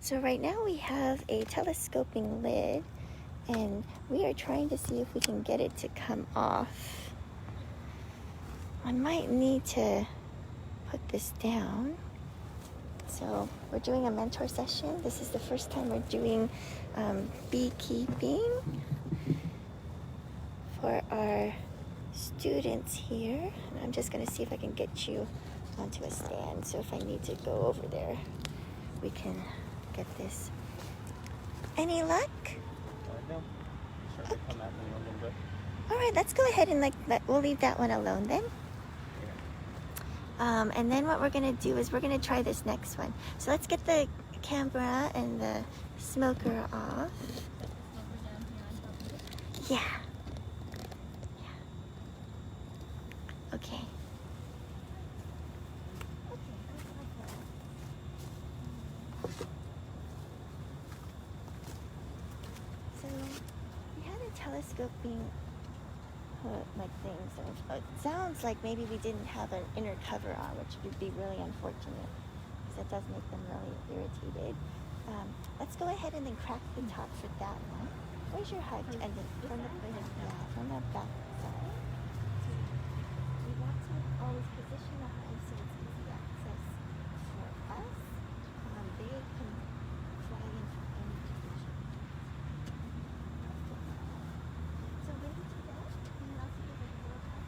So right now we have a telescoping lid, and we are trying to see if we can get it to come off. I might need to put this down. So we're doing a mentor session. This is the first time we're doing beekeeping for our students here. And I'm just going to see if I can get you onto a stand. So if I need to go over there, we can get this. Any luck? No. Starting to come at me a little bit. All right, let's go ahead and we'll leave that one alone then. And then what we're gonna do is we're gonna try this next one. So let's get the camera and the smoker off. Yeah. Okay. So we had a telescoping thing. So it sounds like maybe we didn't have an inner cover on, which would be really unfortunate because that does make them really irritated. Let's go ahead and then crack the top for that one. Where's your hug? And then from the back side. We want to always position the hug so it's easy access for us. They can fly in from any position. So when you do that, you also give a little hug.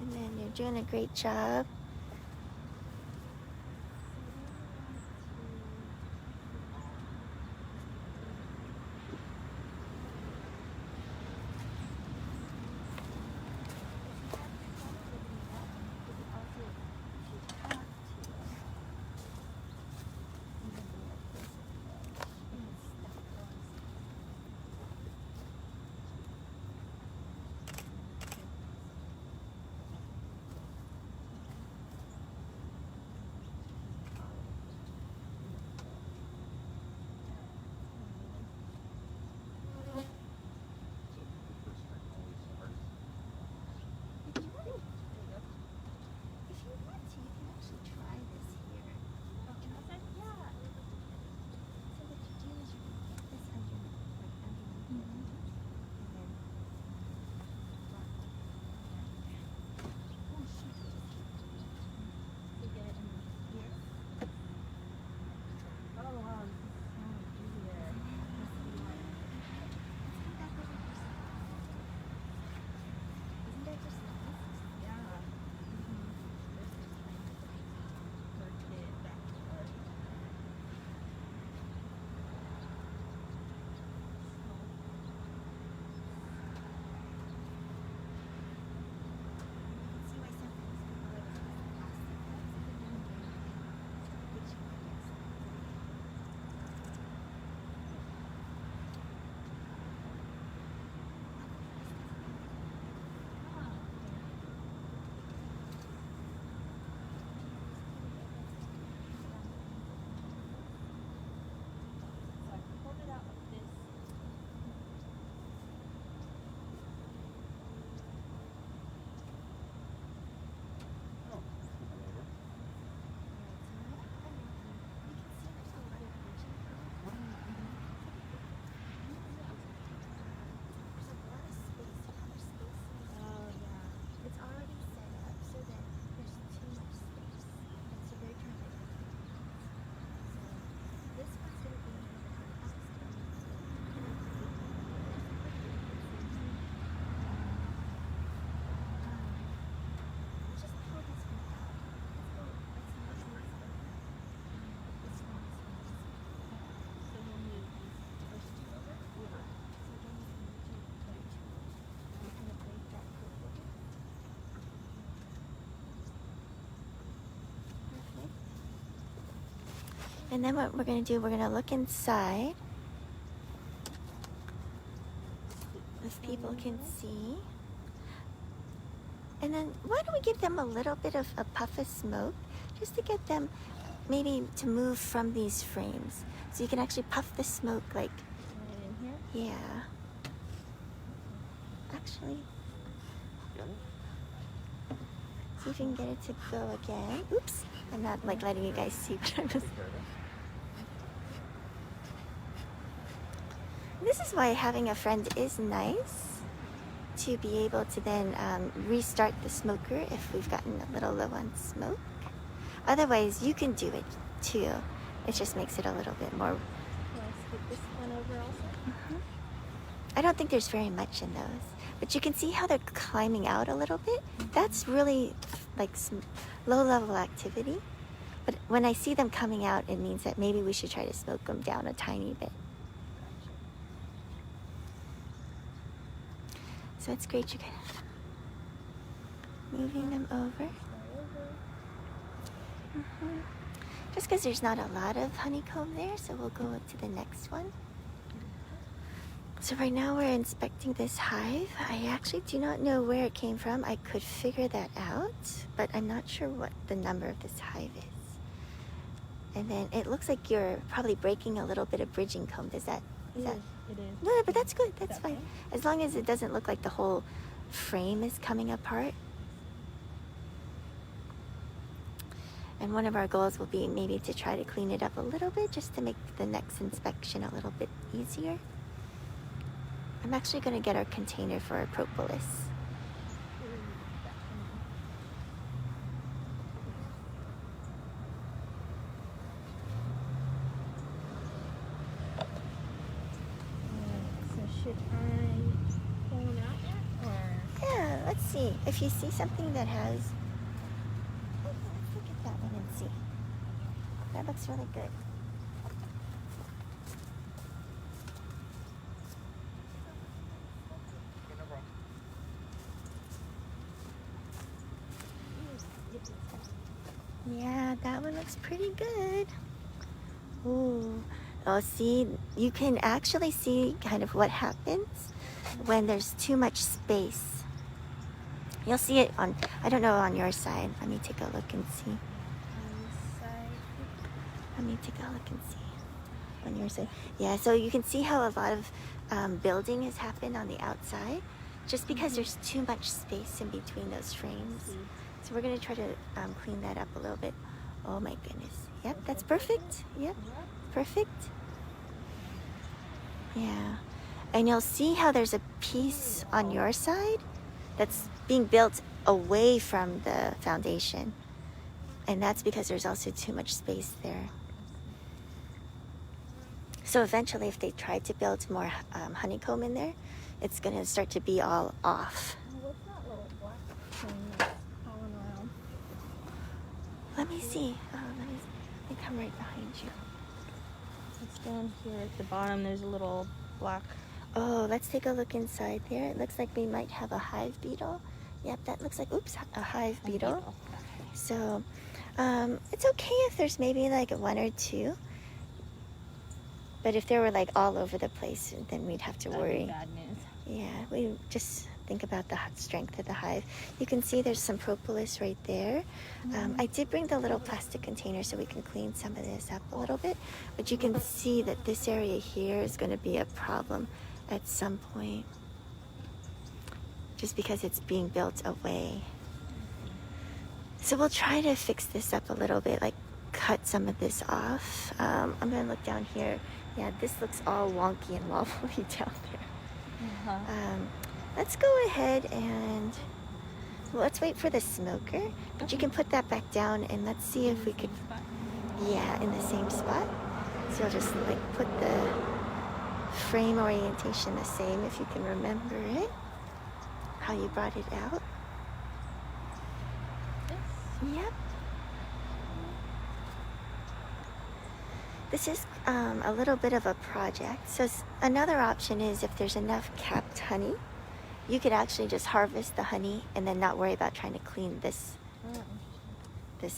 And then you're doing a great job. And then what we're going to do, we're going to look inside. If people can see. And then why don't we give them a little bit of a puff of smoke just to get them maybe to move from these frames. So you can actually puff the smoke like, Right in here? yeah. Actually, see if you can get it to go again. Oops, I'm not like letting you guys see. This is why having a friend is nice, to be able to then restart the smoker if we've gotten a little low on smoke. Otherwise, you can do it too. It just makes it a little bit more. Can I scoop this one over also? I don't think there's very much in those, but you can see how they're climbing out a little bit. That's really like some low-level activity. But when I see them coming out, it means that maybe we should try to smoke them down a tiny bit. So it's great you can moving them over. Just because there's not a lot of honeycomb there, so we'll go to the next one. So right now we're inspecting this hive. I actually do not know where it came from. I could figure that out, but I'm not sure what the number of this hive is. And then it looks like you're probably breaking a little bit of bridging comb. Is that? It is. No, but that's good. That's fine. As long as it doesn't look like the whole frame is coming apart. And one of our goals will be maybe to try to clean it up a little bit just to make the next inspection a little bit easier. I'm actually going to get our container for our propolis. So should I pull them out yet? Or? Yeah, let's see. If you see something that has... Oh, let's look at that one and see. That looks really good. Yeah, that one looks pretty good. Ooh. Oh, see, you can actually see kind of what happens when there's too much space. You'll see it on, I don't know, on your side. Let me take a look and see. Let me take a look and see. On your side. Yeah, so you can see how a lot of building has happened on the outside just because there's too much space in between those frames. So we're going to try to clean that up a little bit. Oh my goodness. Yep, that's perfect. Yep, perfect. Yeah. And you'll see how there's a piece on your side that's being built away from the foundation. And that's because there's also too much space there. So eventually, if they try to build more honeycomb in there, it's going to start to be all off. What's that little black thing that's crawling around? Let me see. Let me come right behind you. It's down here at the bottom. There's a little black. Oh, let's take a look inside there. It looks like we might have a hive beetle. Yep, that looks like, oops, a hive beetle. Okay. So it's okay if there's maybe like one or two. But if they were like all over the place, then we'd have to worry. That'd be bad news. Yeah, we just think about the strength of the hive. You can see there's some propolis right there. I did bring the little plastic container so we can clean some of this up a little bit. But you can see that this area here is going to be a problem at some point, just because it's being built away. So we'll try to fix this up a little bit, like cut some of this off. I'm going to look down here. Yeah, this looks all wonky and wobbly down there. Let's go ahead and let's wait for the smoker. But you can put that back down and let's see if we could, yeah, in the same spot. So you'll just like put the frame orientation the same if you can remember it, how you brought it out. Yep. This is a little bit of a project. So another option is if there's enough capped honey, you could actually just harvest the honey and then not worry about trying to clean this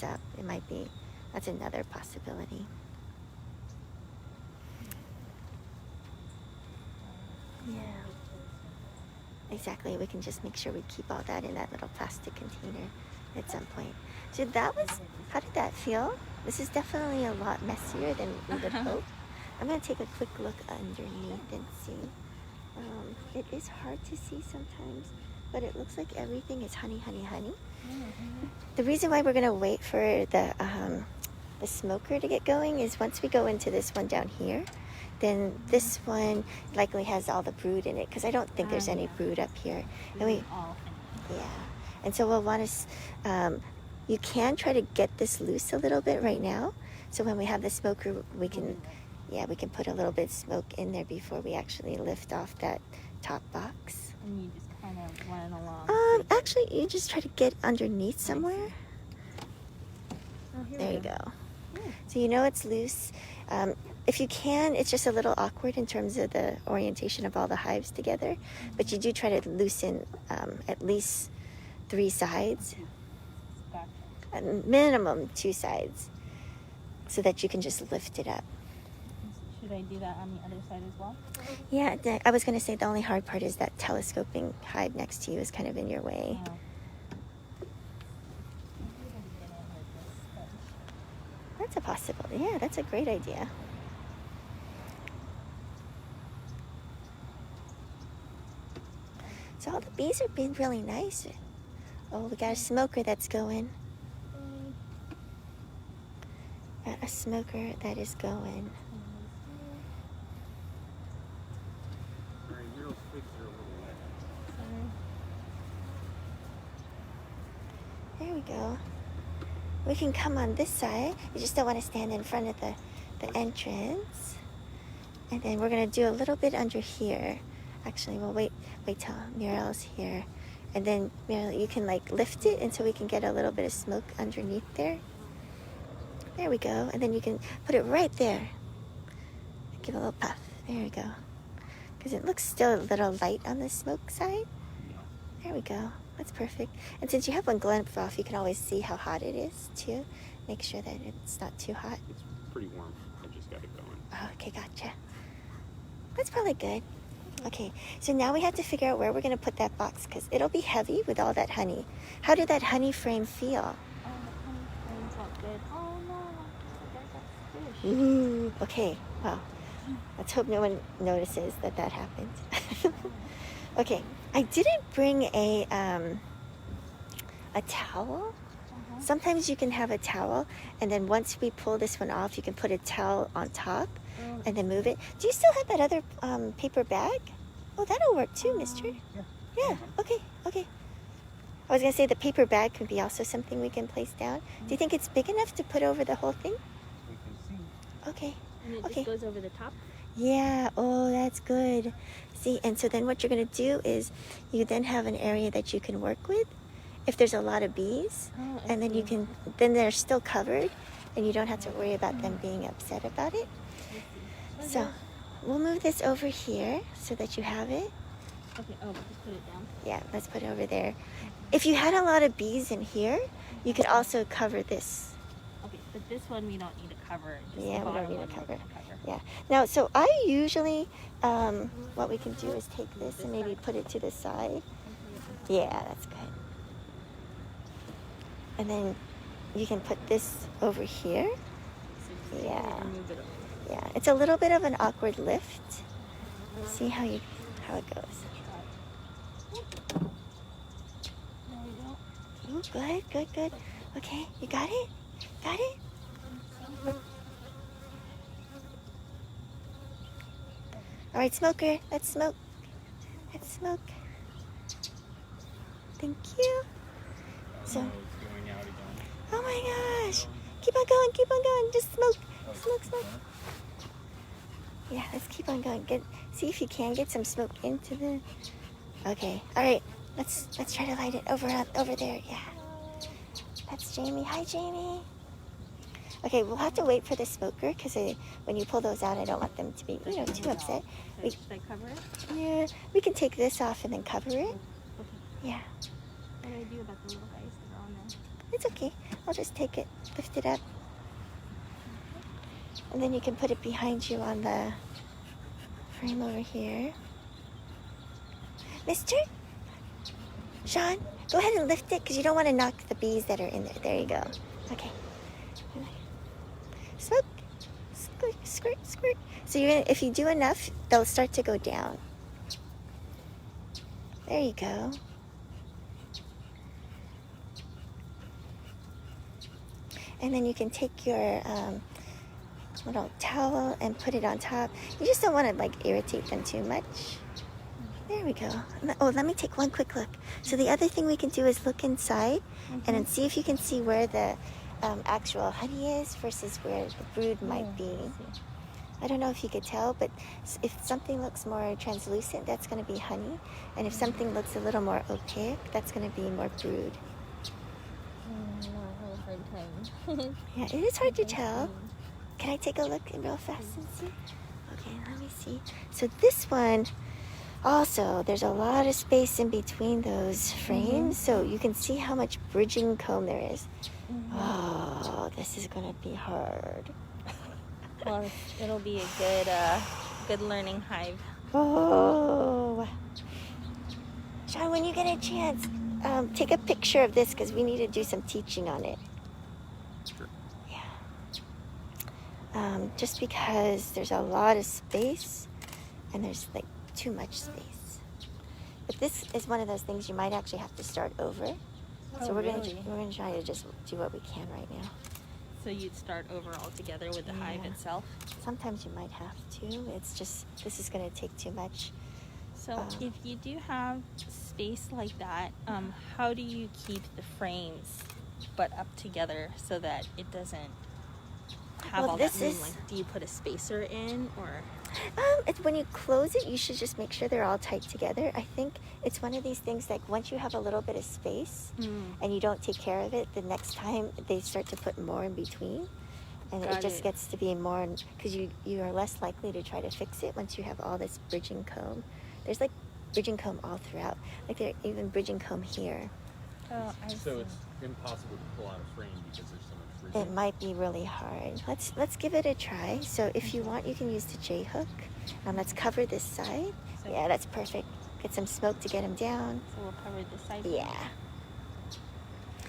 up. It might be, that's another possibility. Exactly. We can just make sure we keep all that in that little plastic container at some point. So that was, how did that feel? This is definitely a lot messier than we would hope. I'm going to take a quick look underneath and see. It is hard to see sometimes, but it looks like everything is honey, honey, honey. The reason why we're going to wait for the smoker to get going is once we go into this one down here, then this one likely has all the brood in it, because I don't think there's any brood up here. And yeah. And so we'll want to, you can try to get this loose a little bit right now. So when we have the smoker, we can put a little bit of smoke in there before we actually lift off that top box. And you just kind of run along. Actually, you just try to get underneath somewhere. Oh, here There we you go. go. So you know it's loose. If you can, it's just a little awkward in terms of the orientation of all the hives together, but you do try to loosen at least 3 sides, minimum 2 sides, so that you can just lift it up. Should I do that on the other side as well? Yeah, I was going to say the only hard part is that telescoping hive next to you is kind of in your way. Oh. That's a possibility. Yeah, that's a great idea. So all the bees are being really nice. Oh, we got a smoker that's going. Got a smoker that is going. There we go. We can come on this side. You just don't want to stand in front of the entrance. And then we're going to do a little bit under here. Actually, we'll wait till Muriel's here. And then, Muriel, you can like lift it until we can get a little bit of smoke underneath there. There we go. And then you can put it right there. Give it a little puff. There we go. Because it looks still a little light on the smoke side. There we go. That's perfect. And since you have one glimpse off, you can always see how hot it is too. Make sure that it's not too hot. It's pretty warm. I just got it going. Oh, okay, gotcha. That's probably good. Okay, so now we have to figure out where we're going to put that box, because it'll be heavy with all that honey. How did that honey frame feel? Oh, the honey frame's not good. Oh no, I got squished. Ooh, okay, well, let's hope no one notices that happened. Okay, I didn't bring a towel. Sometimes you can have a towel, and then once we pull this one off, you can put a towel on top and then move it. Do you still have that other paper bag? Oh, that'll work too, mister. Yeah, okay. I was going to say the paper bag could be also something we can place down. Do you think it's big enough to put over the whole thing? We can see. Okay. And it Okay. just goes over the top? Yeah, oh, that's good. See, and so then what you're going to do is you then have an area that you can work with if there's a lot of bees, and then you can, then they're still covered, and you don't have to worry about them being upset about it. So we'll move this over here so that you have it. Okay, just put it down. Yeah, let's put it over there. If you had a lot of bees in here, you could also cover this. Okay, but this one we don't need to cover. Just Yeah, the we don't bottom need one to we're cover. gonna Yeah. Now, so I usually, what we can do is take this and maybe put it to the side. Yeah, that's good. And then you can put this over here. So just Yeah. and move it over. Yeah, it's a little bit of an awkward lift. See how it goes. There we go. Ooh, good. Okay, you got it? Got it? All right, smoker, let's smoke. Thank you. So, It's going out again. oh my gosh. Keep on going. Just smoke. Smoke. Yeah, let's keep on going. See if you can get some smoke into the... Okay, all right. Let's try to light it over there. Yeah. That's Jamie. Hi, Jamie. Okay, we'll have to wait for the smoker, because when you pull those out, I don't want them to be, too upset. Should I cover it? Yeah, we can take this off and then cover it. Okay. Yeah, What do I do about the little guys that are on there? it's okay. I'll just take it, lift it up. And then you can put it behind you on the frame over here. Mister, Sean, go ahead and lift it because you don't want to knock the bees that are in there. There you go. Okay. Smoke. Squirt, squirt, squirt. So if you do enough, they'll start to go down. There you go. And then you can take your little towel and put it on top. You just don't want to like irritate them too much. There we go. Oh, let me take one quick look. So the other thing we can do is look inside and then see if you can see where the actual honey is versus where the brood might be. I don't know if you could tell, but if something looks more translucent, that's going to be honey. And if something looks a little more opaque, that's going to be more brood. No, I have a hard time. Yeah, it is hard to tell. Can I take a look real fast and see? Okay, let me see. So this one, also, there's a lot of space in between those frames, so you can see how much bridging comb there is. Oh, this is going to be hard. Well, it'll be a good learning hive. Oh. Sean, when you get a chance, take a picture of this because we need to do some teaching on it. Sure. Yeah. Just because there's a lot of space and there's like too much space. But this is one of those things you might actually have to start over. So we're gonna try to just do what we can right now. So you'd start over altogether with the hive itself? Sometimes you might have to. It's just, this is going to take too much. So if you do have space like that, how do you keep the frames but up together so that it doesn't have all that room? Like, do you put a spacer in or? When you close it, you should just make sure they're all tight together. I think it's one of these things like once you have a little bit of space and you don't take care of it, the next time they start to put more in between. And it just gets to be more, because you are less likely to try to fix it once you have all this bridging comb. There's like bridging comb all throughout. Like there's even bridging comb here. Oh, I see. So it's impossible to pull out a frame because there's so much bridging. It might be really hard. Let's give it a try. So if you want, you can use the J hook. Let's cover this side. Yeah, that's perfect. Get some smoke to get them down. So we'll cover this side? Yeah.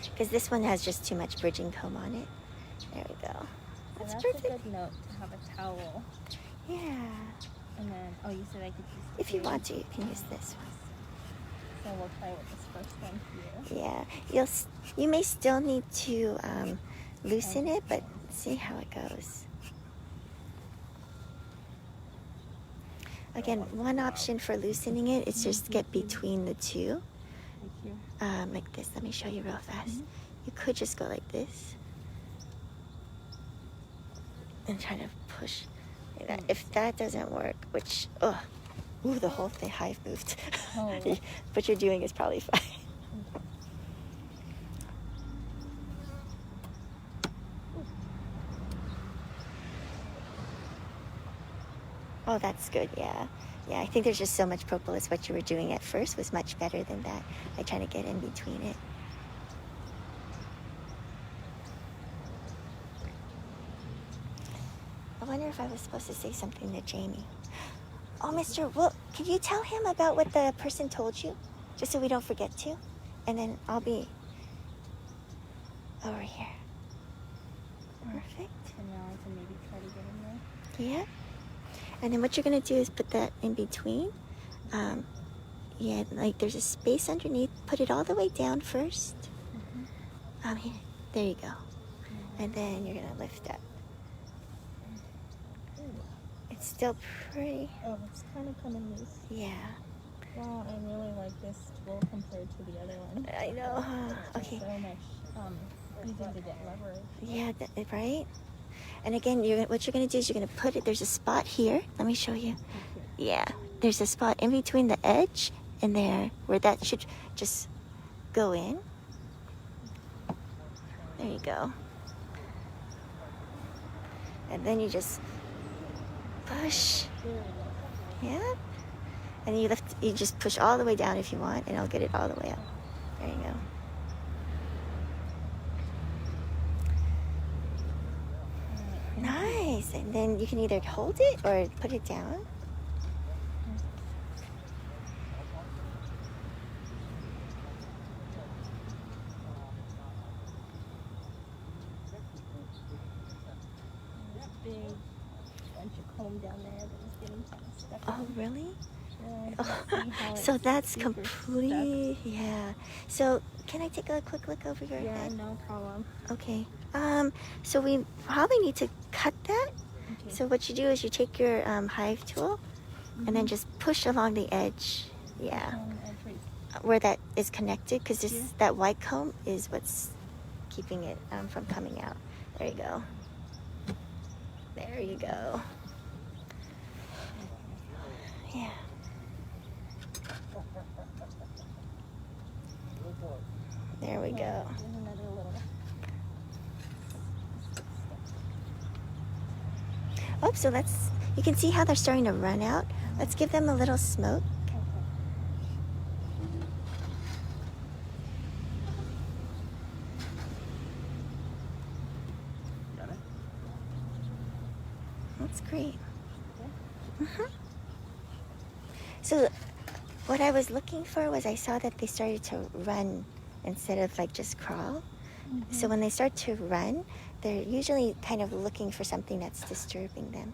Because this one has just too much bridging comb on it. There we go. That's perfect. A good note to have a towel. Yeah. And then, you said I could use If you want to, you can use this one. So we'll try with this first one here. Yeah. You may still need to loosen it, but see how it goes. Again, one option for loosening it is just get between the two. Like this. Let me show you real fast. You could just go like this and try to push. If that doesn't work, which, the whole thing hive moved. What you're doing is probably fine. Oh, that's good, yeah. Yeah, I think there's just so much propolis. What you were doing at first was much better than that. I try to get in between it. I wonder if I was supposed to say something to Jamie. Oh, Mr. Well, can you tell him about what the person told you? Just so we don't forget to. And then I'll be over here. Perfect. And now I can maybe try to get in there. Yeah. And then what you're going to do is put that in between. Like there's a space underneath. Put it all the way down first. Here. There you go. And then you're going to lift up. It's still pretty. Oh, it's kind of coming loose. Yeah. Wow, I really like this tool compared to the other one. I know. Okay. So much easy to get leverage. Yeah, right? And again, what you're going to do is you're going to put it, there's a spot here. Let me show you. Yeah, there's a spot in between the edge and there where that should just go in. There you go. And then you just push. Yeah. And you just push all the way down if you want, and I'll get it all the way up. There you go. Nice. And then you can either hold it or put it down. foam down there that is getting kind of stuck. Oh, really? Yeah, you can see how So it's that's super complete. Yeah. So can I take a quick look over your stuck. Yeah, head? no problem. Okay. So we probably need to cut that. Okay. So what you do is you take your hive tool and then just push along the edge. Yeah. Where that is connected, because Here? that white comb is what's keeping it from coming out. There you go. There you go. Yeah. There we go. There's another little. Oh, so you can see how they're starting to run out. Let's give them a little smoke. Got it? That's great. So what I was looking for was I saw that they started to run instead of like just crawl. So when they start to run, they're usually kind of looking for something that's disturbing them.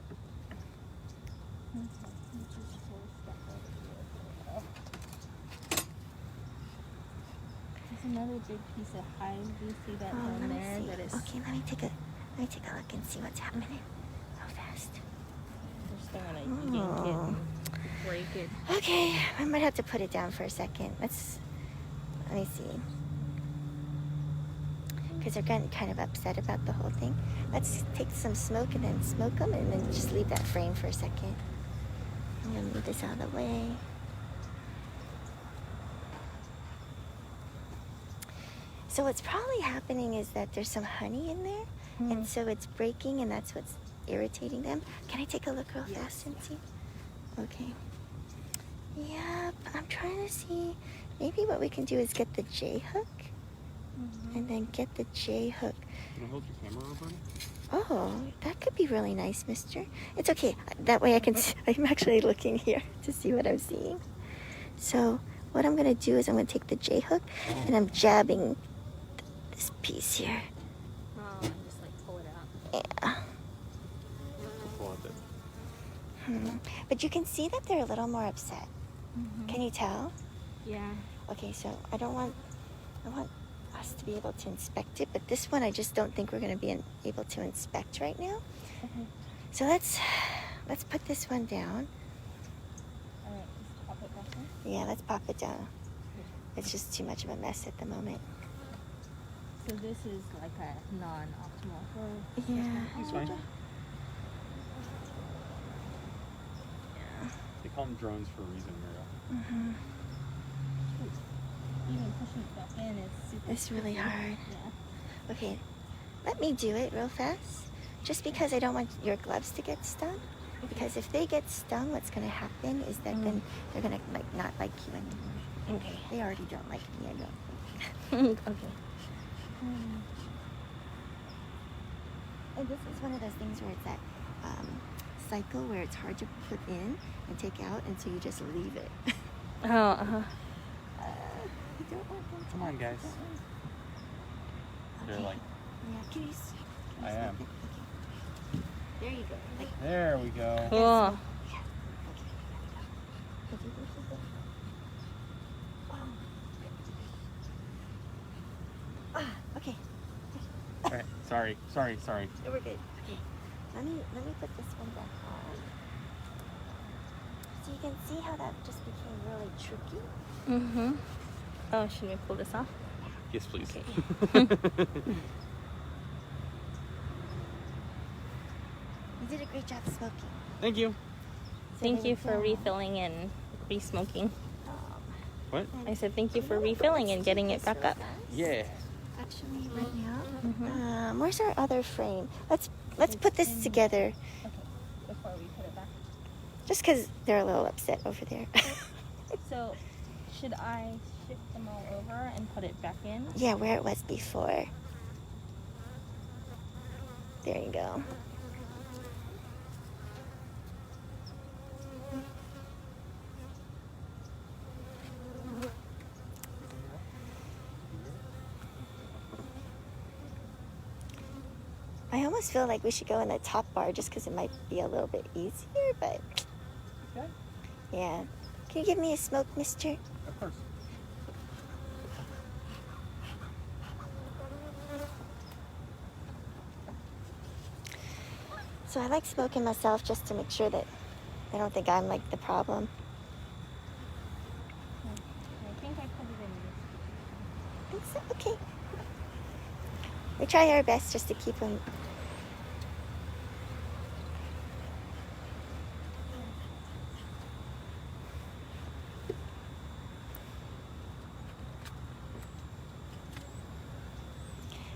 There's another big piece of hive. Do you see that down Let me there? see. That is. Okay, let me take a look and see what's happening. How fast? Just don't want to yank it and break it. Okay, I might have to put it down for a second. Let me see. Because they're getting kind of upset about the whole thing. Let's take some smoke and then smoke them and then just leave that frame for a second. I'm going to move this out of the way. So what's probably happening is that there's some honey in there, and so it's breaking, and that's what's irritating them. Can I take a look real fast and see? Okay. Yep, I'm trying to see. Maybe what we can do is get the J hook, and then get the J hook. Can I hold your camera over? Oh, that could be really nice, mister. It's okay. That way I can see, I'm actually looking here to see what I'm seeing. So what I'm going to do is I'm going to take the J hook, and I'm jabbing this piece here. Oh, and just like pull it out. Yeah. Pull it. But you can see that they're a little more upset. Can you tell? Yeah. Okay, so I want us to be able to inspect it, but this one I just don't think we're going to be able to inspect right now. Okay. So let's put this one down. All right, just pop it back in. Yeah, let's pop it down. It's just too much of a mess at the moment. So this is like a non-optimal for. Yeah. It's fine. They call them drones for a reason, Muriel. Even pushing it back in is super. It's really tricky. hard. Yeah. Okay, let me do it real fast. Just because I don't want your gloves to get stung. Because if they get stung, what's going to happen is that then they're going to not like you anymore. Okay. They already don't like me, I don't think. Okay. And this is one of those things where it's that cycle where it's hard to put in and take out, and so you just leave it. Oh, You don't want them to Come on, guys. They're Okay. like, Yeah, can you I am. stop it? Okay. There you go. Like, there we go. cool. yeah. Okay. If you push it down. Okay. All right. Sorry. Yeah, we're good. Okay. Let me put this one back on. So you can see how that just became really tricky. Oh, should we pull this off? Yes, please. Okay. You did a great job smoking. Thank you. Thank there you we for go. refilling and re-smoking. What? I said thank you for refilling and getting it back up. Yeah. Actually, right now, where's our other frame? Let's put this together. Okay, before we put it back. Just because they're a little upset over there. So, should I shift them all over and put it back in? Yeah, where it was before. There you go. I almost feel like we should go in the top bar just because it might be a little bit easier, but Okay. yeah. Can you give me a smoke, mister? Of course. So I like smoking myself just to make sure that they don't think I'm like the problem. I think I put it in this. It's okay. We try our best just to keep them.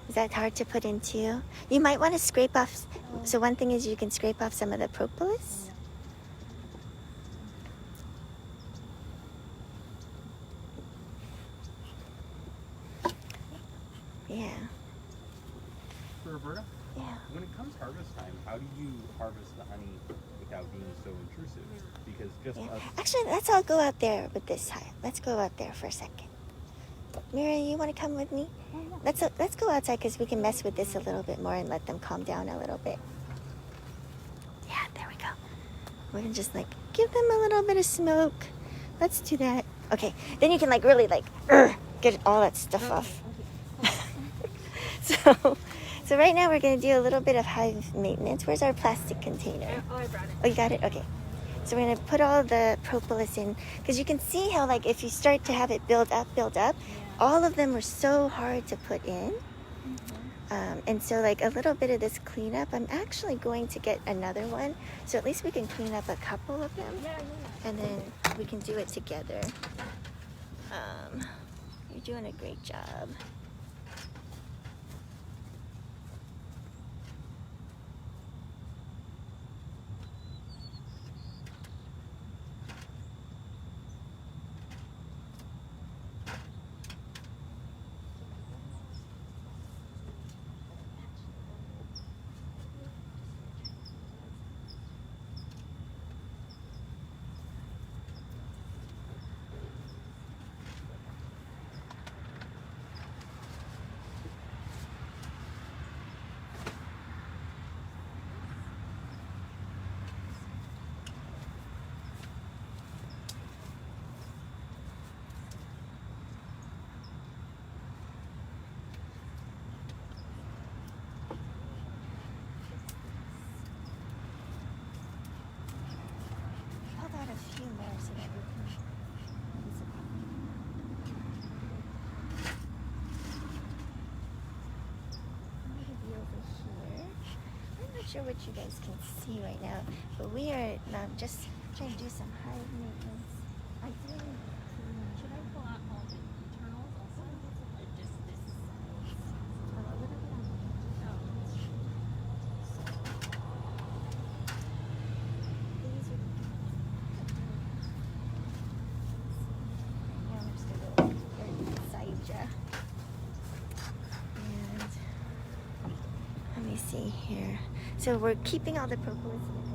Is that hard to put into? You might want to scrape off. So one thing is you can scrape off some of the propolis. Yeah. Roberta, Yeah. when it comes harvest time, how do you harvest the honey without being so intrusive? Because just Yeah. us. Actually, let's all go out there with this hive. Let's go out there for a second. Mira, you want to come with me? Let's go outside because we can mess with this a little bit more and let them calm down a little bit. Yeah, there we go. We're gonna just like give them a little bit of smoke. Let's do that. Okay, then you can like really like get all that stuff off. So right now we're gonna do a little bit of hive maintenance. Where's our plastic container? Oh, I brought it. Oh, you got it? Okay. So we're going to put all the propolis in because you can see how like if you start to have it build up, all of them were so hard to put in. And so like a little bit of this cleanup, I'm actually going to get another one. So at least we can clean up a couple of them. And then we can do it together. You're doing a great job. Pulled out a few more so that we can use it. I'm going to be over here. I'm not sure what you guys can see right now, but we are just trying to do some hive maintenance. Ideally, Should I pull out all the internals also? Or just this? a little bit on these are. Yeah, we're just gonna go inside ya. And let me see here. So we're keeping all the propolis in the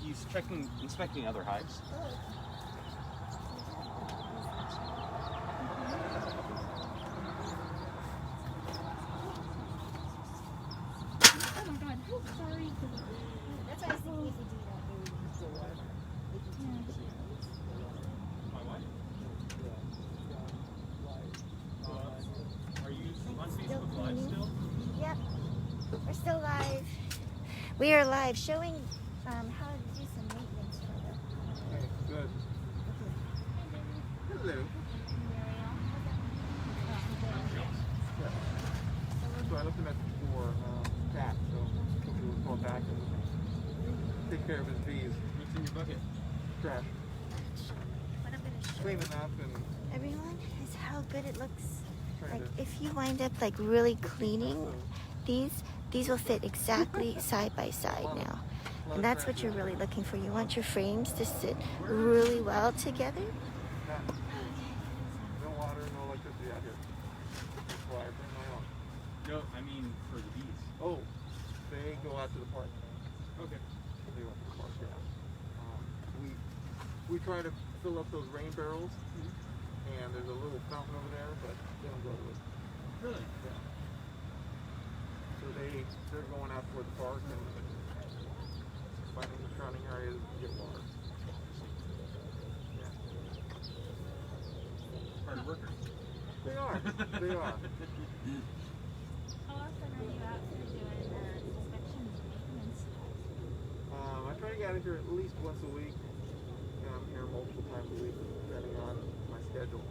He's inspecting other hives. Oh my god, sorry. That's why I was thinking if you do that, maybe we can still water. My wife? Are you on Facebook Live still? Yep. We're still live. We are live showing how to do some maintenance for them. Okay, good. Hello. Yeah. So I left a message for Pat, so hopefully we'll call back and take care of his bees. What's in your bucket? Trash. What I'm going to show Clean it up and everyone is how good it looks. try Like to... if you wind up like really cleaning these will fit exactly side by side now. And that's what you're really looking for. You want your frames to sit really well together. No water, no electricity out here. That's why I bring my own. No, I mean for the bees. Oh, they go out to the park. Okay. They go out to the park, yeah. We try to fill up those rain barrels, and there's a little fountain over there, but they don't go to it. Really? Yeah. So they're going out toward the park and finding the surrounding areas to get water. Yeah. Hard workers. They are. They are. How often are you out there doing inspections and maintenance? I try to get out of here at least once a week, and I'm here multiple times a week, depending on my schedule.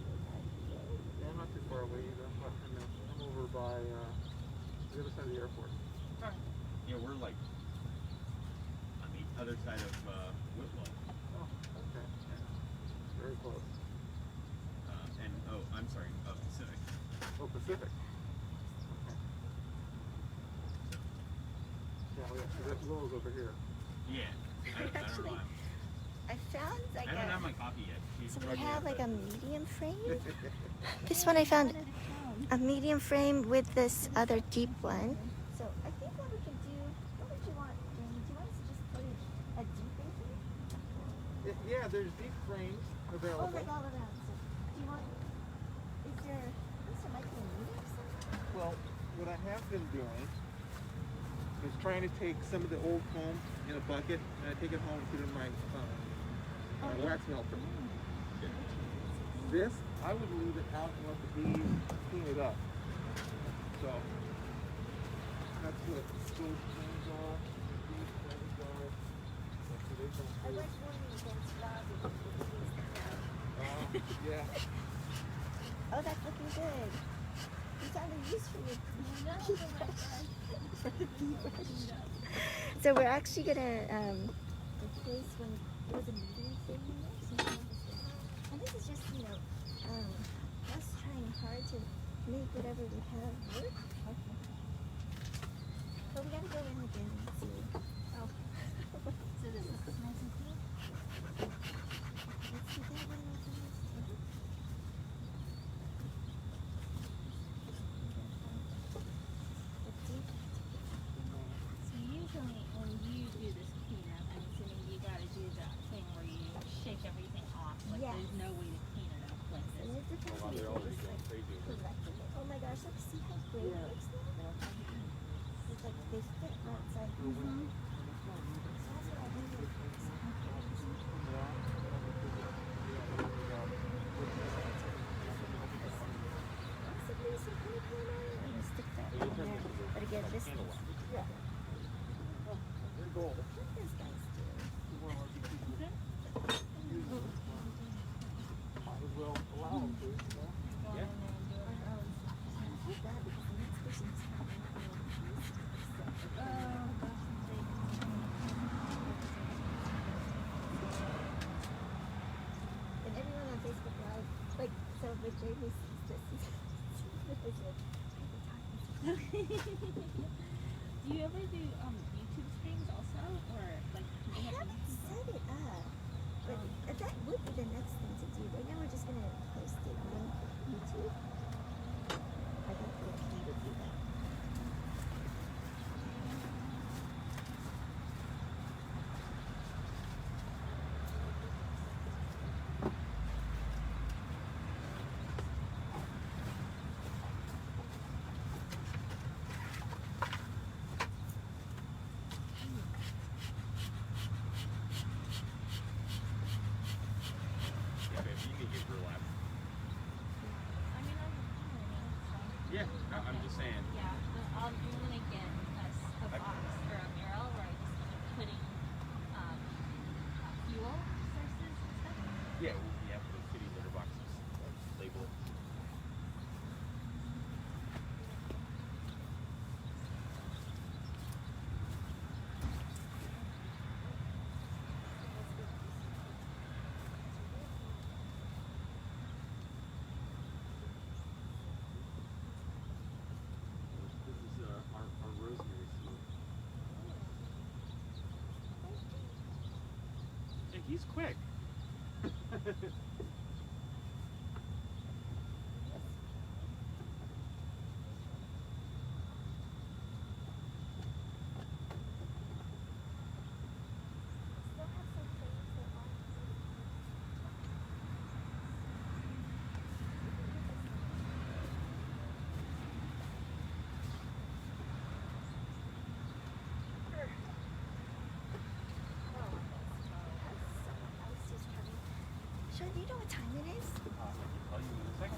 Yeah, I'm not too far away either. I'm about 10 minutes. I'm over by the other side of the airport. Yeah, we're like on the other side of Whitlow. Oh, okay. Very close. And I'm sorry, Pacific. Oh, Pacific. Okay. Yeah, that Willow's over here. Yeah. I don't Actually, know. I found like I haven't had my coffee yet. so we have like a medium frame. This one I found a medium frame with this other deep one. So I think what we can do, what would you want, Jamie? Do you want us to just put a deep in here? Yeah, there's deep frames Oh, available. like all around. So do you want, there might be a medium somewhere? Well, what I have been doing is trying to take some of the old foam in a bucket and I take it home and put it in my wax melter. This, I would leave it out and let the bees clean it up. So, that's what those things are. These things are. That's what they don't I do. like warning against Robbie if things come out. Yeah. Oh, that's looking good. You found a use for your So we're actually gonna replace one. There was a medium thing in there, so and this is just us trying hard to make whatever we have work. Okay. But we gotta go in again and see. Oh. So this looks nice and clean? Let's see that one was nice. So usually when you do this cleanup, I'm assuming you gotta do that thing where you shake everything off. Like Yes. there's no way to clean it up like And this. it depends Well, on they're the already going crazy over it. Oh my gosh, look, see how great it looks now? It's like they fit right side. So that's what I think it is. Possibly some honeycomb on it. I'm gonna stick that in there. But again, this is, Yeah. They're gold. what this guy's doing. Might as well allow them to, you know? Go in there and do it. I hope that because the next person's coming. Oh gosh, And everyone on Facebook Live, like, so with Jamie sees this, it's like, do you ever do YouTube streams also, or like do I you have haven't YouTube? set it up, but that would be the next thing to do. Right now we're just gonna post it on YouTube. I think Yeah, I'm just saying. Yeah, I'm gonna get us a box or a barrel where I just keep putting fuel sources and stuff. Yeah, we have the kitty litter boxes labeled. This is our rosemary smoke. Yeah, he's quick. Sean, do you know what time it is? I can tell you in a second.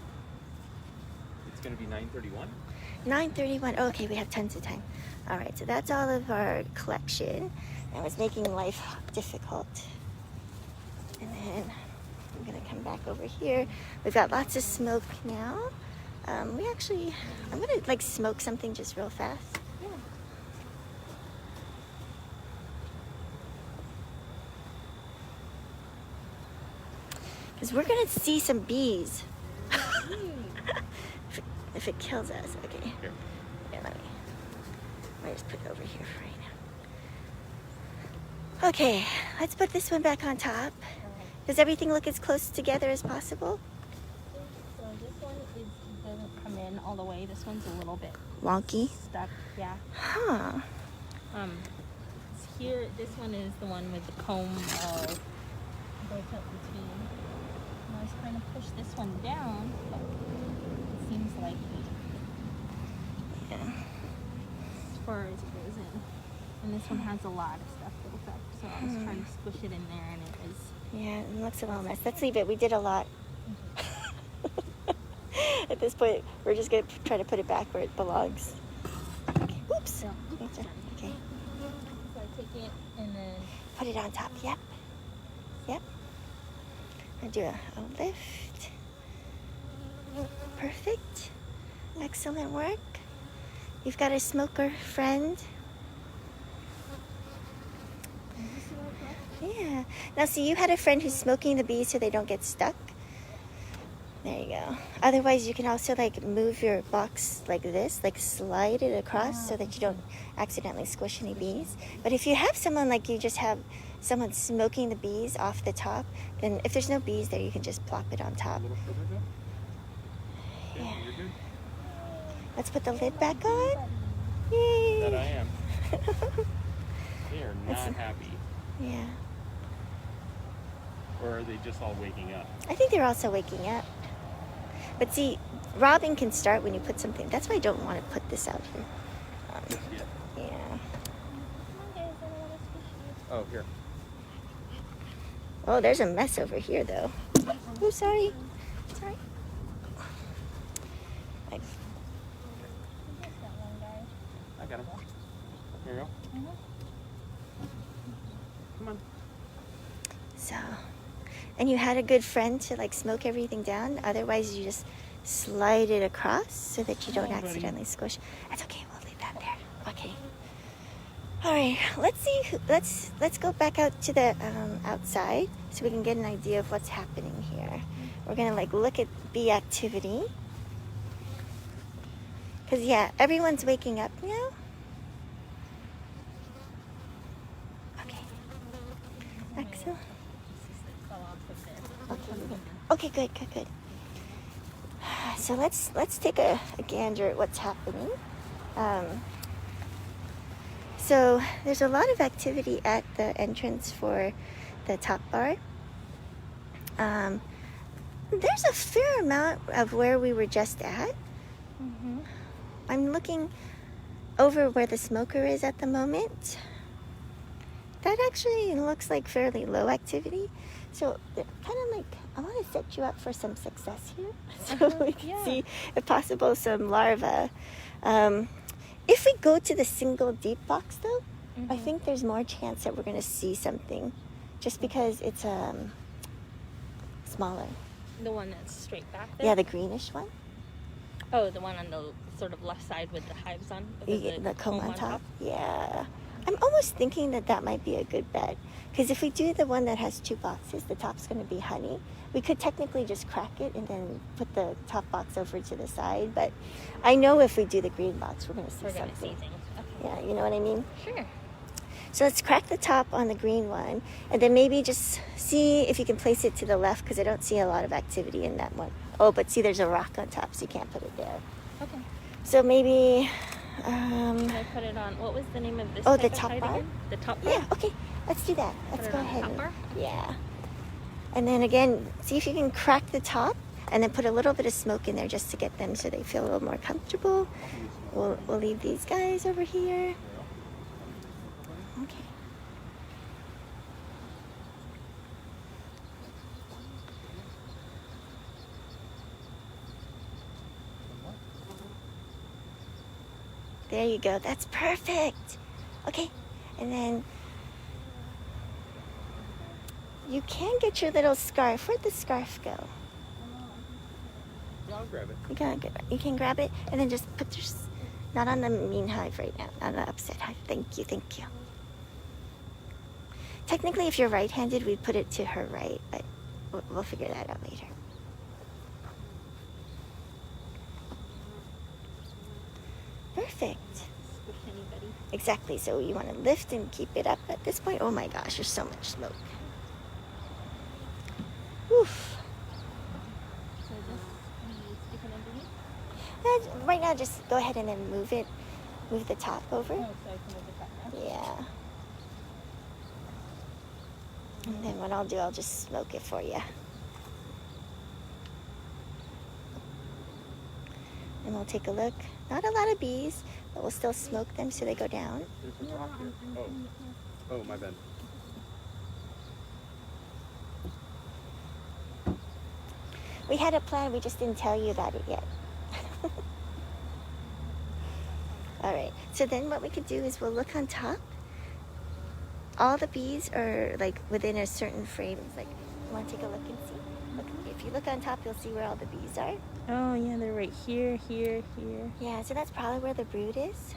It's going to be 9:31. 9:31. Okay, we have tons of time. All right, so that's all of our collection. That was making life difficult. And then I'm gonna come back over here. We've got lots of smoke now. I'm gonna like smoke something just real fast. Because we're gonna see some bees. if it kills us. Okay. Here. Yeah, let me just put it over here for right now. Okay, let's put this one back on top. Does everything look as close together as possible? So this one doesn't come in all the way. This one's a little bit Wonky. stuck. Yeah. Huh. Here, this one is the one with the comb of goes up between. I was trying to push this one down, but it seems like Yeah. as far as it goes in. And this one has a lot of stuff built up, so I was trying to squish it in there, and it was. Yeah, it looks a little mess. Let's leave it. We did a lot. At this point, we're just going to try to put it back where it belongs. Okay. Oops. So, Okay. So I take it and then. Put it on top. Yep. Yep. I'll do a lift. Perfect. Excellent work. You've got a smoker friend. Yeah. Now, see, you had a friend who's smoking the bees so they don't get stuck. There you go. Otherwise, you can also like move your box like this, like slide it across so that you don't accidentally squish any bees. But if you have someone like you just have someone smoking the bees off the top, then if there's no bees there, you can just plop it on top. A little further though. Yeah. You're good. Let's put the lid back on. Yay! That I am. They are not That's- happy. Yeah. Or are they just all waking up? I think they're also waking up. But see, robbing can start when you put something. That's why I don't want to put this out here. Yeah. Yeah. Oh, here. Oh, there's a mess over here, though. Oh, sorry. Sorry. I- I got him. Here you go. Come on. So, and you had a good friend to like smoke everything down. Otherwise, you just slide it across so that you don't Come on, buddy. accidentally squish. That's okay. We'll leave that there. Okay. All right. Let's see. Let's go back out to the outside so we can get an idea of what's happening here. We're gonna like look at bee activity. Cause yeah, everyone's waking up now. Okay. Excellent. Okay, good. So let's take a gander at what's happening. So there's a lot of activity at the entrance for the top bar. There's a fair amount of where we were just at. I'm looking over where the smoker is at the moment. that actually looks like fairly low activity. So kind of like, I want to set you up for some success here. So we can see, if possible, some larvae. If we go to the single deep box though, I think there's more chance that we're going to see something, just because it's smaller. The one that's straight back there? Yeah, the greenish one. Oh, the one on the sort of left side with the hives on? The comb on top? Yeah. I'm almost thinking that might be a good bet. Because if we do the one that has 2 boxes, the top's going to be honey. We could technically just crack it and then put the top box over to the side. But I know if we do the green box, we're going to see something. We're going to see things. Okay. Yeah, you know what I mean? Sure. So let's crack the top on the green one. And then maybe just see if you can place it to the left, because I don't see a lot of activity in that one. Oh, but see, there's a rock on top, so you can't put it there. Okay. So maybe... Can I put it on, what was the name of this Oh, type the of top hide bar? again? The top bar? Yeah, okay. Let's do that. Let's Put it go on the ahead. top bar? Yeah. And then again, see if you can crack the top and then put a little bit of smoke in there just to get them so they feel a little more comfortable. We'll leave these guys over here. Okay. There you go. That's perfect. Okay. And then you can get your little scarf. Where'd the scarf go? I'll grab it. You can grab it and then just put your... Not on the mean hive right now. Not on the upset hive. Thank you. Technically, if you're right-handed, we'd put it to her right, but we'll figure that out later. Perfect. Squish anybody. Exactly. So you want to lift and keep it up at this point. Oh my gosh, there's so much smoke. Oof. So just stick it underneath? Right now, just go ahead and then move the top over. Oh, so I can move it back now? Yeah. And then what I'll do, I'll just smoke it for you. And we'll take a look. Not a lot of bees, but we'll still smoke them so they go down. There's a rock here. Oh, my bad. We had a plan, we just didn't tell you about it yet. All right, so then what we could do is we'll look on top. All the bees are like within a certain frame. It's like, you want to take a look and see? Look, if you look on top, you'll see where all the bees are. Oh, yeah, they're right here, here, here. Yeah, so that's probably where the brood is.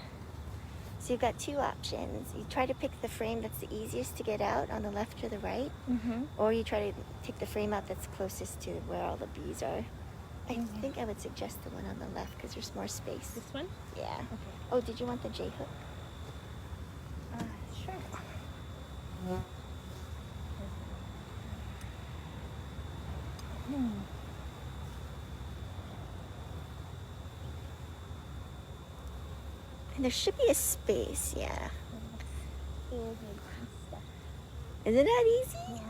So you've got 2 options. You try to pick the frame that's the easiest to get out on the left or the right, or you try to take the frame out that's closest to where all the bees are. I think I would suggest the one on the left because there's more space. This one? Yeah. Okay. Oh, did you want the J-hook? Sure. And there should be a space, yeah. Isn't that easy?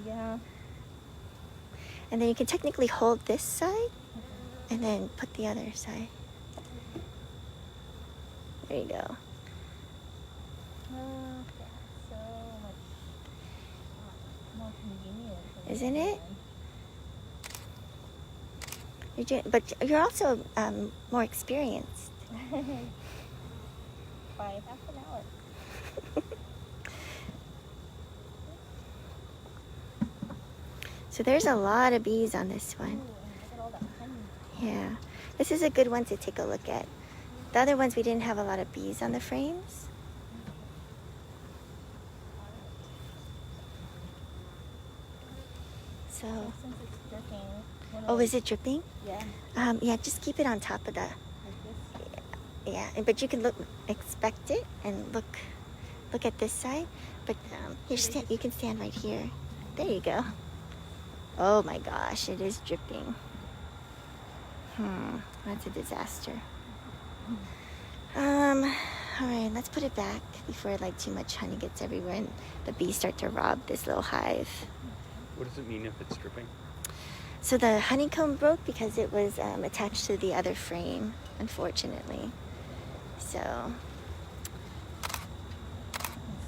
Yeah. And then you can technically hold this side and then put the other side. There you go. So much more convenient. Isn't it? But you're also more experienced. By half an hour. So there's a lot of bees on this one. Ooh, look at all that honey. Yeah. This is a good one to take a look at. The other ones, we didn't have a lot of bees on the frames. So, Since it's dripping. oh, is it dripping? Yeah. Yeah, just keep it on top of the... Like this. Yeah, but you can inspect it and look at this side. But you can stand right here. There you go. Oh my gosh, it is dripping. That's a disaster. All right, let's put it back before like too much honey gets everywhere and the bees start to rob this little hive. What does it mean if it's dripping? So the honeycomb broke because it was attached to the other frame, unfortunately. So, So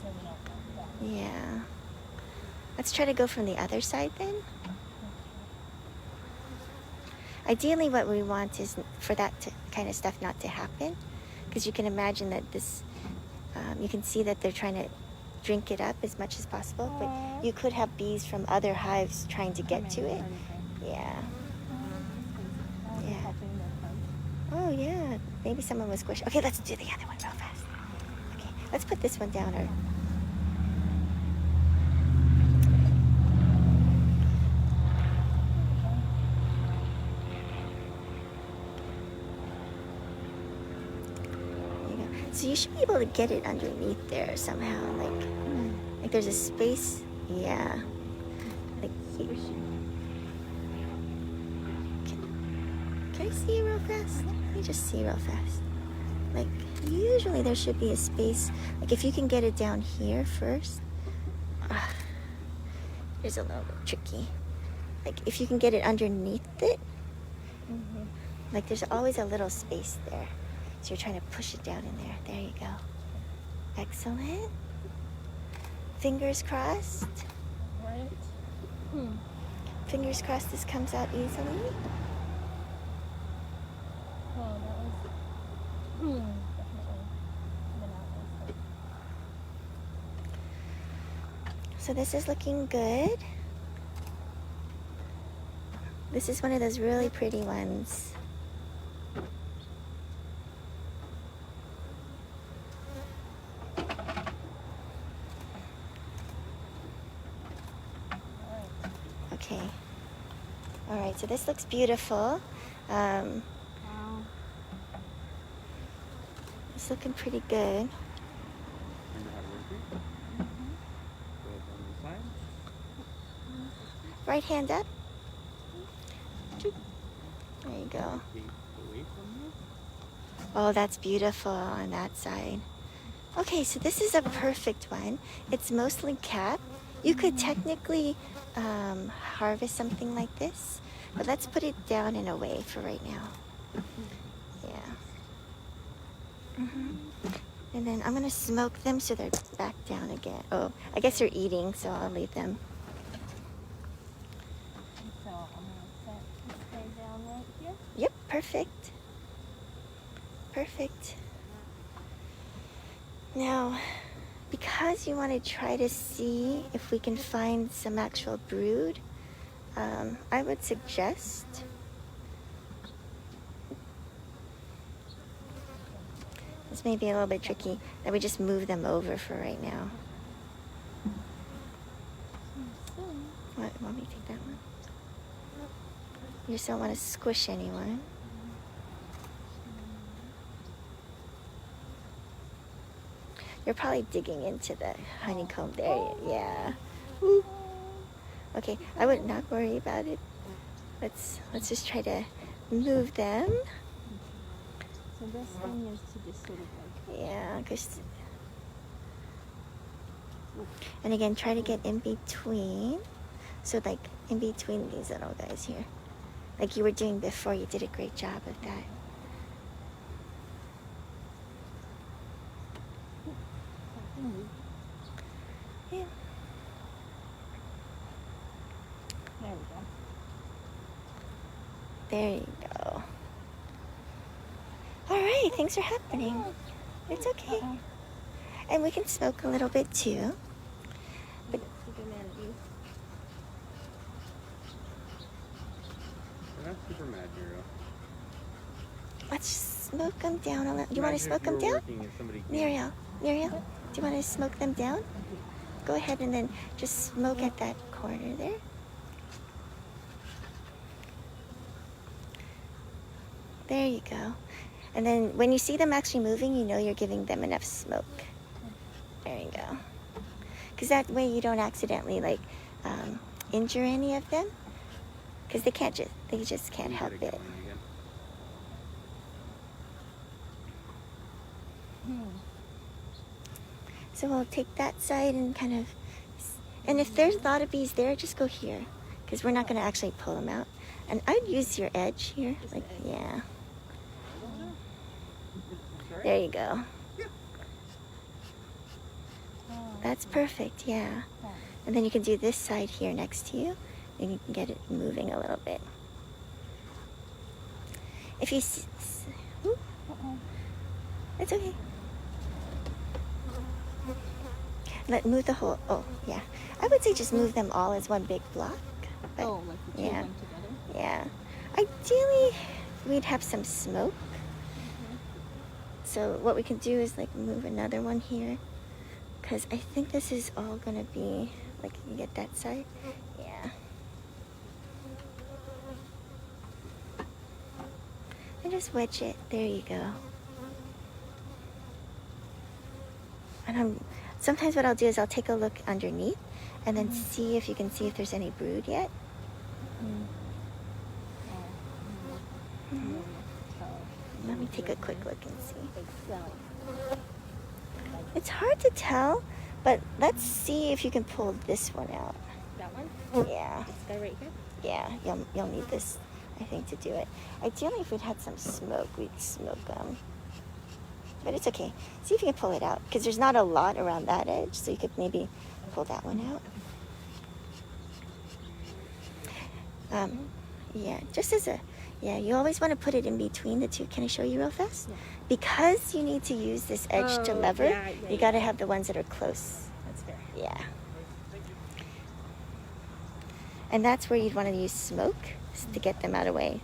we don't want that. Yeah. Let's try to go from the other side then. Ideally, what we want is for that kind of stuff not to happen, because you can imagine that this, you can see that they're trying to drink it up as much as possible, but you could have bees from other hives trying to get to it. Yeah. Yeah. Oh yeah, maybe someone was squished. Okay, let's do the other one real fast. Okay, let's put this one down. Or so you should be able to get it underneath there somehow, like there's a space. Yeah. Like, can I see it real fast? Let me just see real fast. Like, usually there should be a space. Like, if you can get it down here first. It's a little bit tricky. Like, if you can get it underneath it, like there's always a little space there. So you're trying to push it down in there. There you go. Excellent. Fingers crossed. Right. Fingers crossed this comes out easily. Oh, that was definitely monotonous. So this is looking good. This is one of those really pretty ones. Okay. All right, so this looks beautiful. Wow. It's looking pretty good. Remember how to rotate? Go up on the side. Right hand up. There you go. Rotate away from you. Oh, that's beautiful on that side. Okay, so this is a perfect one. It's mostly capped. You could technically harvest something like this, but let's put it down and away for right now. Yeah. And then I'm gonna smoke them so they're back down again. Oh, I guess they're eating, so I'll leave them. So I'm gonna set this guy down right here. Yep, perfect. Perfect. Now, because you want to try to see if we can find some actual brood, I would suggest this may be a little bit tricky, that we just move them over for right now. What, want me to take that one? You just don't want to squish anyone. You're probably digging into the honeycomb there. Yeah. Ooh. Okay, I would not worry about it. Let's just try to move them. So this thing is to just sort of like. Yeah, and again, try to get in between. So like in between these little guys here, like you were doing before. You did a great job of that. Yeah. There we go. There you go. All right, things are happening. It's okay. And we can smoke a little bit too. But They're not super mad, Muriel. let's smoke them down a little. You want to Imagine if smoke them you were down? working and somebody came. Muriel, do you want to smoke them down? Go ahead and then just smoke at that corner there. There you go. And then when you see them actually moving, you know you're giving them enough smoke. There you go. Because that way you don't accidentally like injure any of them. Because they just can't You help gotta get it. one again. So we'll take that side and kind of, and if there's a lot of bees there, just go here. Because we're not going to actually pull them out. And I'd use your edge here. Like, yeah. There you go. Oh. That's perfect, yeah. Yeah. And then you can do this side here next to you, and you can get it moving a little bit. If you ooh, it's okay. Move the whole, oh, yeah. I would say just move them all as one big block. But, Oh, like the two yeah. of them together? Yeah. Ideally, we'd have some smoke. So what we can do is like move another one here, because I think this is all gonna be, like, you get that side? Yeah. And just wedge it. There you go. And sometimes what I'll do is I'll take a look underneath and then see if you can see if there's any brood yet. Let me take a quick look and see. It's hard to tell, but let's see if you can pull this one out. That one? Yeah. This guy right here? Yeah, you'll need this, I think, to do it. Ideally, if we'd had some smoke, we'd smoke them. But it's okay. See if you can pull it out, because there's not a lot around that edge, so you could maybe pull that one out. Yeah, just as a, yeah, you always want to put it in between the two. Can I show you real fast? Yeah. Because you need to use this edge to lever, you got to have the ones that are close. That's fair. Yeah. And that's where you'd want to use smoke to get them out of the way.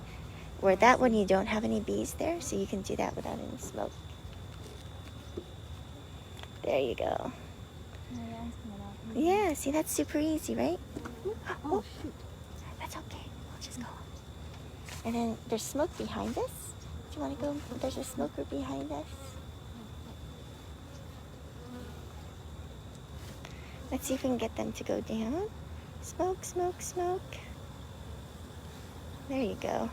Where that one, you don't have any bees there, so you can do that without any smoke. There you go. Yeah, see, that's super easy, right? Oh, shoot. That's okay. We'll just go. And then there's smoke behind us. Do you want to go? There's a smoker behind us. Let's see if we can get them to go down. Smoke, smoke, smoke. There you go.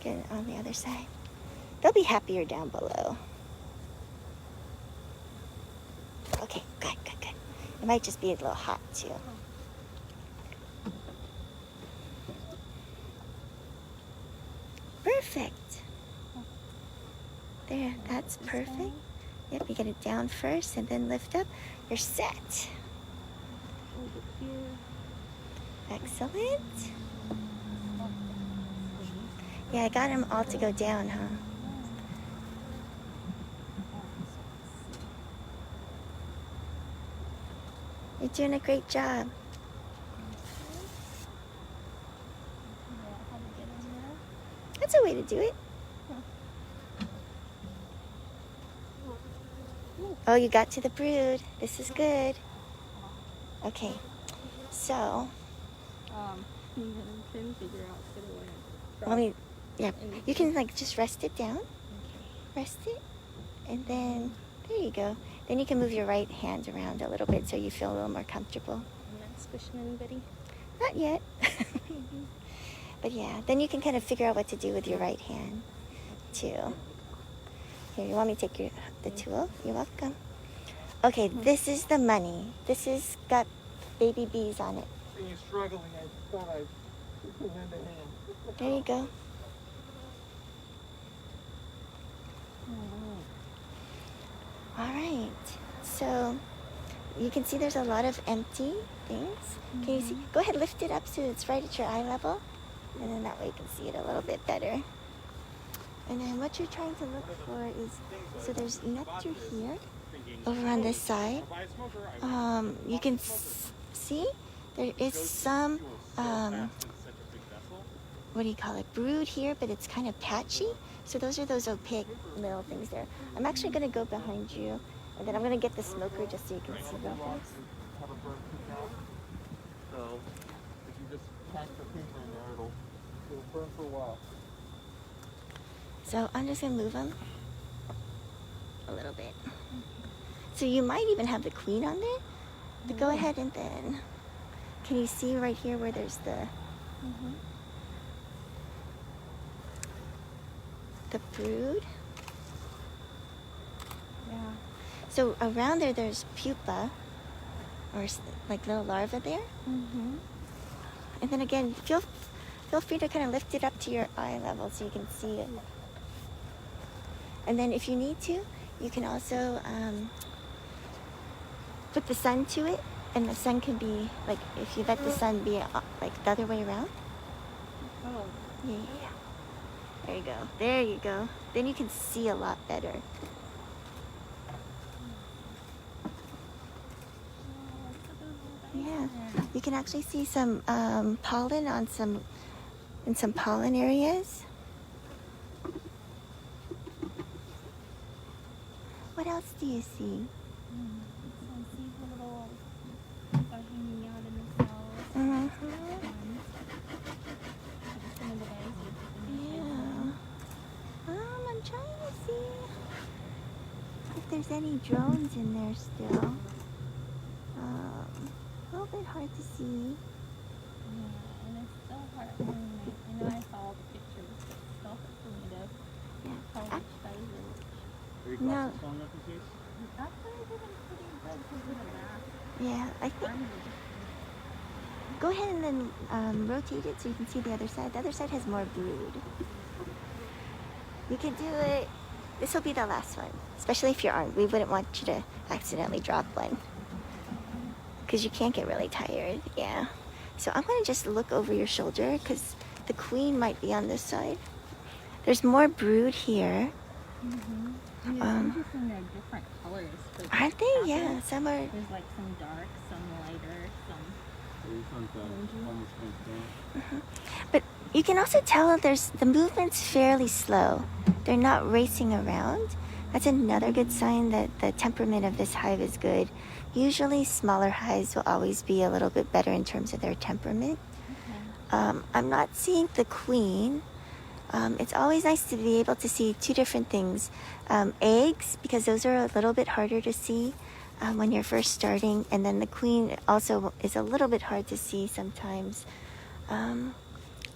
Get it on the other side. They'll be happier down below. Okay, good, good, good. It might just be a little hot too. Perfect. There, that's perfect. Yep, you get it down first and then lift up. You're set. Excellent. Yeah, I got them all to go down, huh? You're doing a great job. That's a way to do it. Oh, you got to the brood. This is good. Okay, so Couldn't figure out let me, yeah, you can like just rest it down. Rest it, and then there you go. Then you can move your right hand around a little bit so you feel a little more comfortable. I'm not squishing anybody. Not yet. But yeah, then you can kind of figure out what to do with your right hand too. Here, you want me to take the tool? You're welcome. Okay, this is the money. This has got baby bees on it. See you struggling, I thought I'd put it in the hand. There you go. All right, so you can see there's a lot of empty things. Can you see? Go ahead, lift it up so it's right at your eye level. And then that way you can see it a little bit better. And then what you're trying to look for is, so there's nectar here, over on this side. You can see there is some, what do you call it, brood here, but it's kind of patchy. So those are those opaque little things there. I'm actually going to go behind you, and then I'm going to get the smoker just so you can see real fast. So if you just pack the paper in there, it'll burn for a while. So I'm just going to move them a little bit. So you might even have the queen on there. But go ahead and then, can you see right here where there's the brood? Yeah. So around there, there's pupa, or like little larvae there. And then again, feel free to kind of lift it up to your eye level so you can see it. And then if you need to, you can also put the sun to it, and the sun can be like, if you let the sun be like the other way around. Oh. Yeah. There you go. There you go. Then you can see a lot better. Yeah. You can actually see some pollen on in some pollen areas. What else do you see? Some seeds little are hanging out in the cells. Mm-hmm. Some of the guys are Yeah. I'm trying to see if there's any drones in there still. A little bit hard to see. Yeah, and it's still hard. I know I saw all the pictures, but it's still hard for me to tell which guys are which. Are your No. glasses falling off your face? Actually, I did pretty good because of the mask. Yeah, I think. Go ahead and then rotate it so you can see the other side. The other side has more brood. You can do it. This will be the last one, especially if you're armed. We wouldn't want you to accidentally drop one because you can't get really tired. Yeah. So I'm going to just look over your shoulder because the queen might be on this side. There's more brood here. Mm-hmm. And it's interesting they're different colors. Aren't they? Yeah. Some are. There's like some dark, some lighter, some. This one's almost transparent. But you can also tell the movement's fairly slow. They're not racing around. That's another good sign that the temperament of this hive is good. Usually smaller hives will always be a little bit better in terms of their temperament. Okay. I'm not seeing the queen. It's always nice to be able to see two different things. Eggs, because those are a little bit harder to see when you're first starting. And then the queen also is a little bit hard to see sometimes.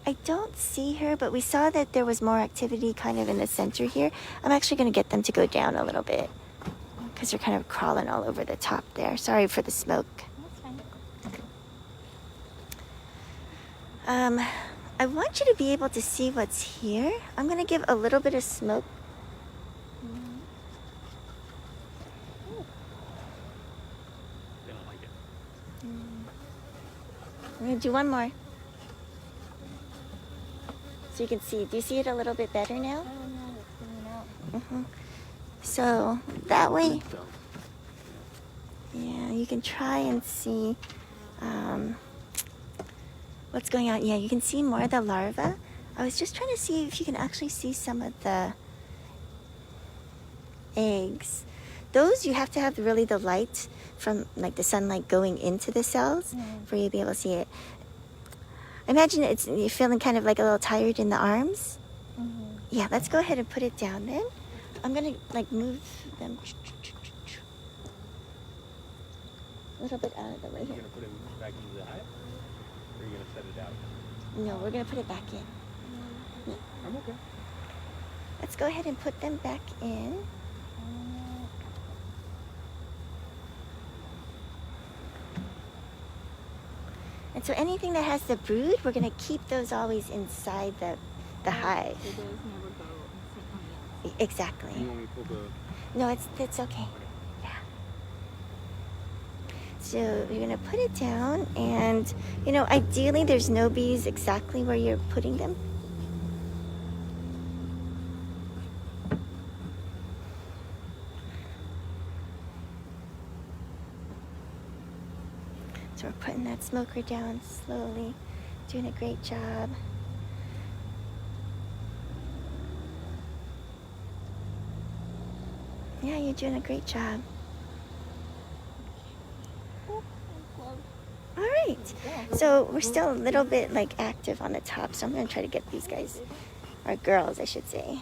I don't see her, but we saw that there was more activity kind of in the center here. I'm actually going to get them to go down a little bit because they're kind of crawling all over the top there. Sorry for the smoke. That's fine. I want you to be able to see what's here. I'm going to give a little bit of smoke. They don't like it. I'm going to do one more. So you can see. Do you see it a little bit better now? Oh no, it's coming out. So that way, yeah, you can try and see what's going on. Yeah, you can see more of the larva. I was just trying to see if you can actually see some of the eggs. Those you have to have really the light from like the sunlight going into the cells for you to be able to see it. Imagine you're feeling kind of like a little tired in the arms. Yeah, let's go ahead and put it down then. I'm gonna like move them a little bit out of the way Are you here. going to put it back into the hive? Or are you going to set it out? No, we're gonna put it back in. I'm okay. Let's go ahead and put them back in. And so anything that has the brood, we're gonna keep those always inside the hive. So those never go and sit on the outside. Exactly. You want me to pull the... No, it's okay. Yeah. So you're gonna put it down, and ideally there's no bees exactly where you're putting them. So we're putting that smoker down slowly, doing a great job. Yeah, you're doing a great job. All right. So we're still a little bit like active on the top, so I'm gonna try to get these guys, or girls, I should say,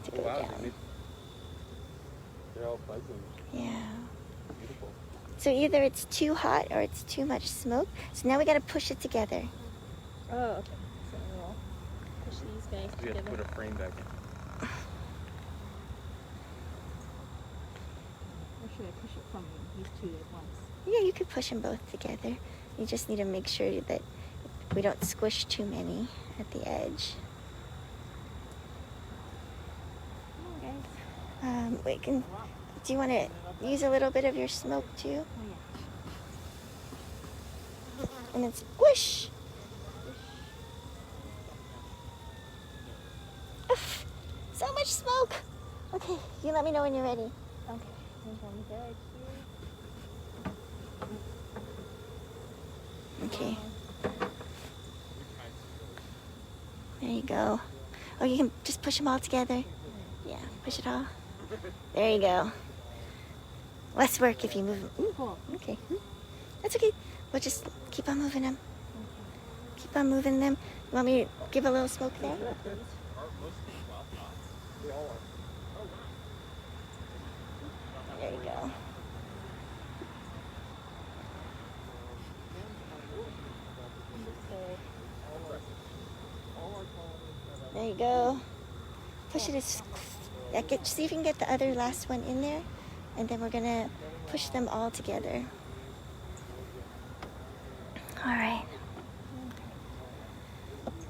to go down. They're all buzzing. Yeah. Beautiful. So either it's too hot or it's too much smoke. So now we gotta push it together. Oh, okay. So we'll push these guys We have to together. put a frame back in. Or should I push it from these two at once? Yeah, you could push them both together. You just need to make sure that we don't squish too many at the edge. Come on, guys. We can Do you want to use a little bit of your smoke too? Oh, yeah. And then squish. Oof, so much smoke. Okay, you let me know when you're ready. Okay. I think I'm good here. Okay. There you go. Oh, you can just push them all together. Yeah, push it all. There you go. Less work if you move them. Ooh, Cool. okay. That's okay. We'll just keep on moving them. Keep on moving them. You want me to give a little smoke there? There you go. There you go. Push it as see if you can get the other last one in there, and then we're gonna push them all together. All right.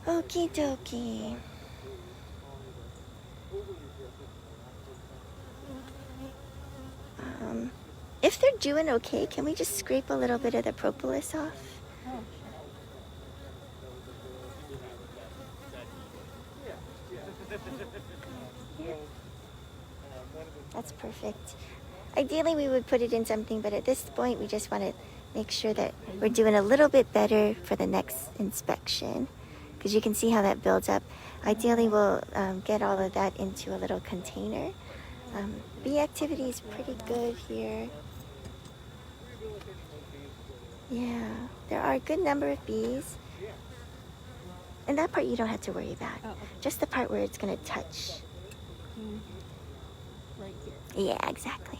Okie dokie. If they're doing okay, can we just scrape a little bit of the propolis off? Oh, That's perfect. Ideally, we would put it in something, but at this point, we just want to make sure that we're doing a little bit better for the next inspection, because you can see how that builds up. Ideally, we'll get all of that into a little container. Bee activity is pretty good here. Yeah, there are a good number of bees. And that part you don't have to worry about. Oh, okay. Just the part where it's going to touch. Right here. Yeah, exactly.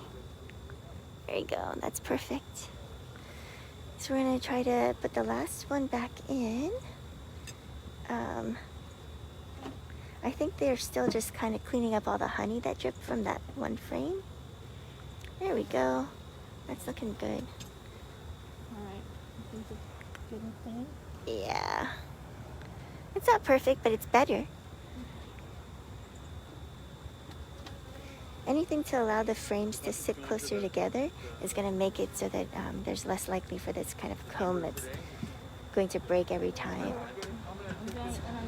There you go. That's perfect. So we're going to try to put the last one back in. I think they're still just kind of cleaning up all the honey that dripped from that one frame. There we go. That's looking good. Alright. I think it's good and clean. Yeah. It's not perfect, but it's better. Anything to allow the frames to sit closer together is going to make it so that there's less likely for this kind of comb that's going to break every time. I don't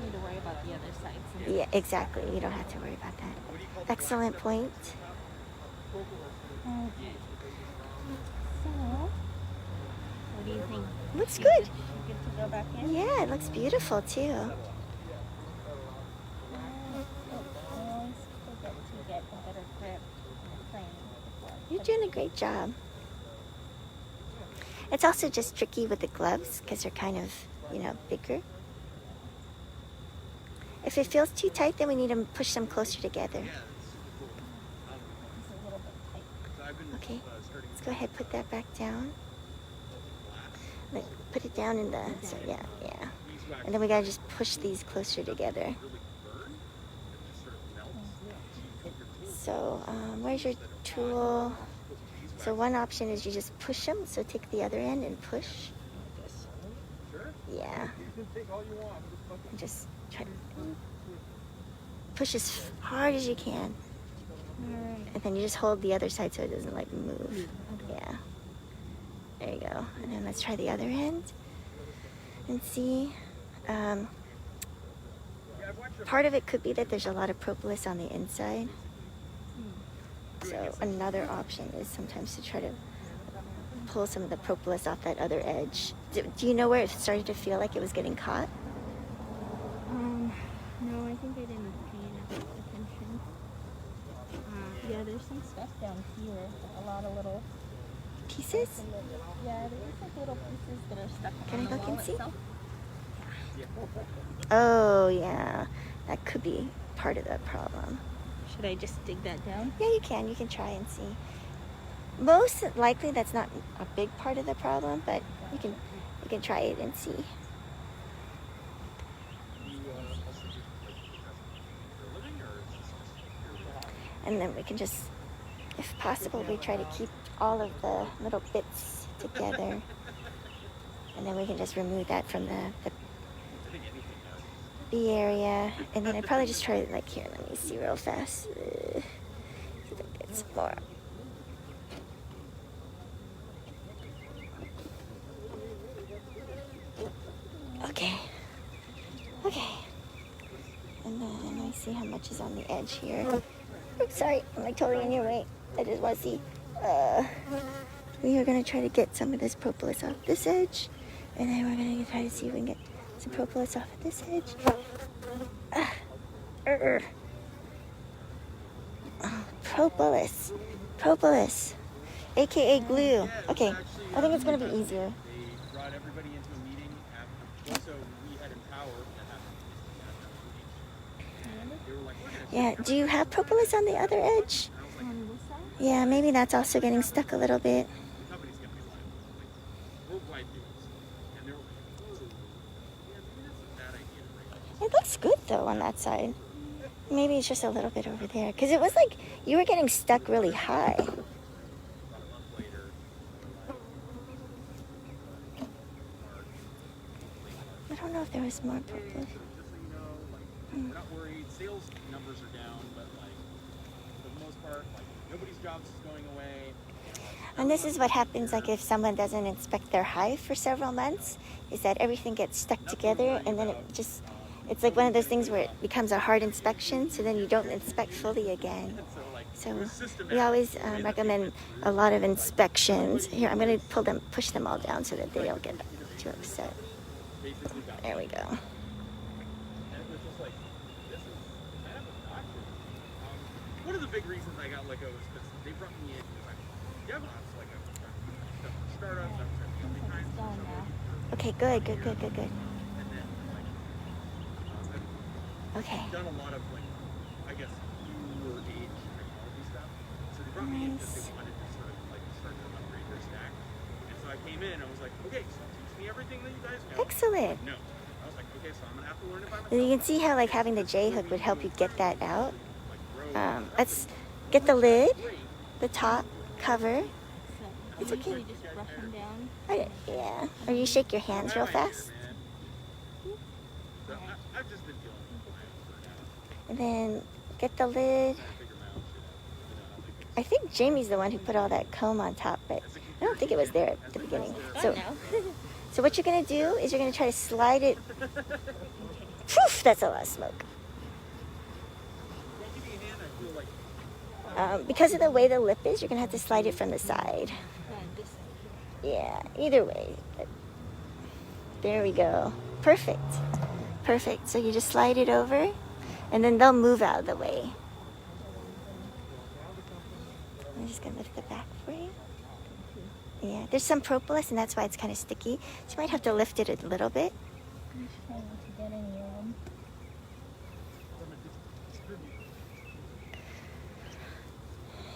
need to worry about the other sides. Yeah, exactly. You don't have to worry about that. Excellent point. Okay. So, what do you think? Looks You good. You good to go back in? Yeah, it looks beautiful too. I always forget to get a better grip on the frame before I You're put doing a great job. It's also just tricky with the gloves because they're kind of, bigger. If it feels too tight, then we need to push them closer together. It's a little bit tight. Okay, let's go ahead, put that back down. Like, put it down in the, so yeah. And then we gotta just push these closer together. So, where's your tool? So one option is you just push them, so take the other end and push. Yeah. And just try to push as hard as you can. And then you just hold the other side so it doesn't move. Yeah. There you go. And then let's try the other end and see. Part of it could be that there's a lot of propolis on the inside. So another option is sometimes to try to pull some of the propolis off that other edge. Do you know where it started to feel like it was getting caught? No, I think I didn't pay enough attention. Yeah, there's some stuff down here. A lot of little Pieces? Yeah, there's little pieces that are stuck Can on I the look wall and see? itself. Oh, yeah. That could be part of the problem. Should I just dig that down? Yeah, you can. You can try and see. Most likely that's not a big part of the problem, but you can try it and see. And then we can just, if possible, we try to keep all of the little bits together. And then we can just remove that from the bee area. And then I'd probably just try here, let me see real fast. See if I get some more. see how much is on the edge here. Oops, sorry, I'm like totally in your way. I just want to see. We are going to try to get some of this propolis off this edge. And then we're going to try to see if we can get some propolis off of this edge. Propolis. Propolis. AKA glue. Okay, I think it's going to be easier. They brought everybody into a meeting after, so we had Empower that happened. They were like, we're gonna Yeah, do you have propolis on the other edge? On this side? Yeah, maybe that's also getting stuck a little bit. the company's gonna be like worldwide news. And they were like, oh, yeah, maybe that's a bad idea to bring up. It looks good though on that side. Maybe it's just a little bit over there. Because it was like you were getting stuck really high. About a month later, I don't know if there was more propolis. just so you know, like, we're not worried. Sales numbers are down, but like, for the most part, like, nobody's jobs is going away. And this is what happens like if someone doesn't inspect their hive for several months, is that everything gets stuck together and then it's like one of those things where it becomes a hard inspection, so then you don't inspect fully again. So we always recommend a lot of inspections. Here, I'm going to push them all down so that they don't get too upset. There we go. And it was just like, this is kind of obnoxious. One of the big reasons I got let go is because they brought me in because I'm DevOps, like a startup, I'm trying to be kind Done now. Okay, good. and then like, Okay. I've done a lot of like, I guess, newer age technology stuff. So they brought me in because they wanted to sort of like start to upgrade their stack. And so I came in and I was like, okay, so teach me everything that you guys know. Excellent. No. I was like, okay, so I'm gonna have to learn it by myself. And you can see how like having the J hook would help you get that out. Like, grow Let's get the lid, great. the top cover. So It's you okay. usually just brush them down. Yeah. Or you shake your hands real fast. So I've just been feeling for now. And then get the lid. Trying to figure my own shit out. I think Jamie's the one who put all that comb on top, but I don't think it was there at the beginning. So, Done now. so what you're gonna do is you're gonna try to slide it. Poof! That's a lot of smoke. Don't give me a hand, I feel like Because of the way the lip is, you're gonna have to slide it from the side. This side. Yeah, either way. But there we go. Perfect. Perfect. So you just slide it over, and then they'll move out of the way. I'm just gonna lift the back for you. Yeah, there's some propolis, and that's why it's kind of sticky. So you might have to lift it a little bit. I'm just trying not to get any of them.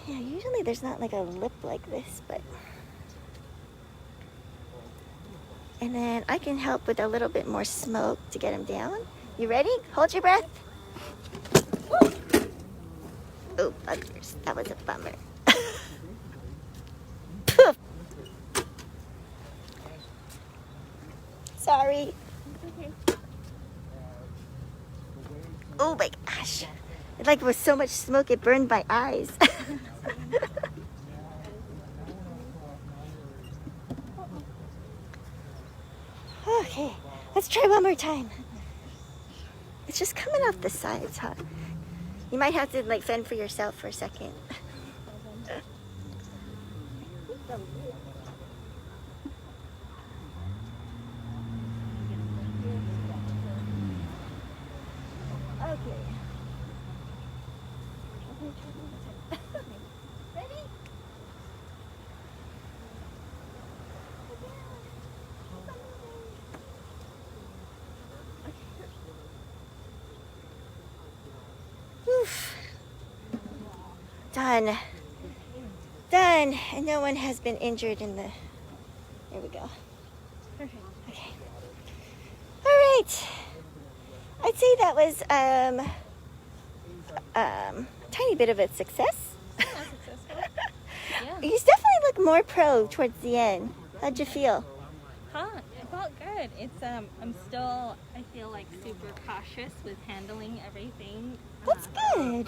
Yeah, usually there's not like a lip like this, but... And then I can help with a little bit more smoke to get them down. You ready? Hold your breath. Oh, buggers. That was a bummer. Poof. Sorry. Okay. Oh my gosh. It like was so much smoke it burned my eyes. Okay, let's try one more time. It's just coming off the sides, huh? You might have to like fend for yourself for a second. Okay. Ready? Oof. Done. Done. And no one has been injured in the... There we go. Perfect. Okay. All right. I'd say that was tiny bit of a success. Not successful. Yeah. You definitely look more pro towards the end. How'd you feel? Huh? It felt good. It's I'm still, I feel like super cautious with handling everything. That's good.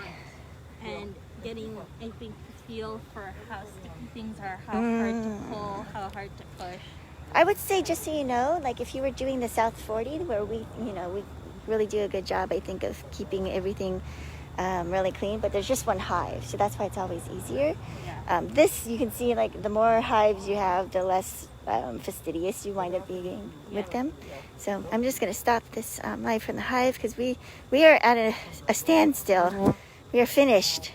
And getting, I think, the feel for how sticky things are, how hard to pull, how hard to push. I would say, just so you know, like if you were doing the South 40, where we really do a good job, I think, of keeping everything really clean. But there's just one hive, so that's why it's always easier. This, you can see, like, the more hives you have, the less fastidious you wind up being with them. So I'm just going to stop this live from the hive because we are at a standstill. We are finished.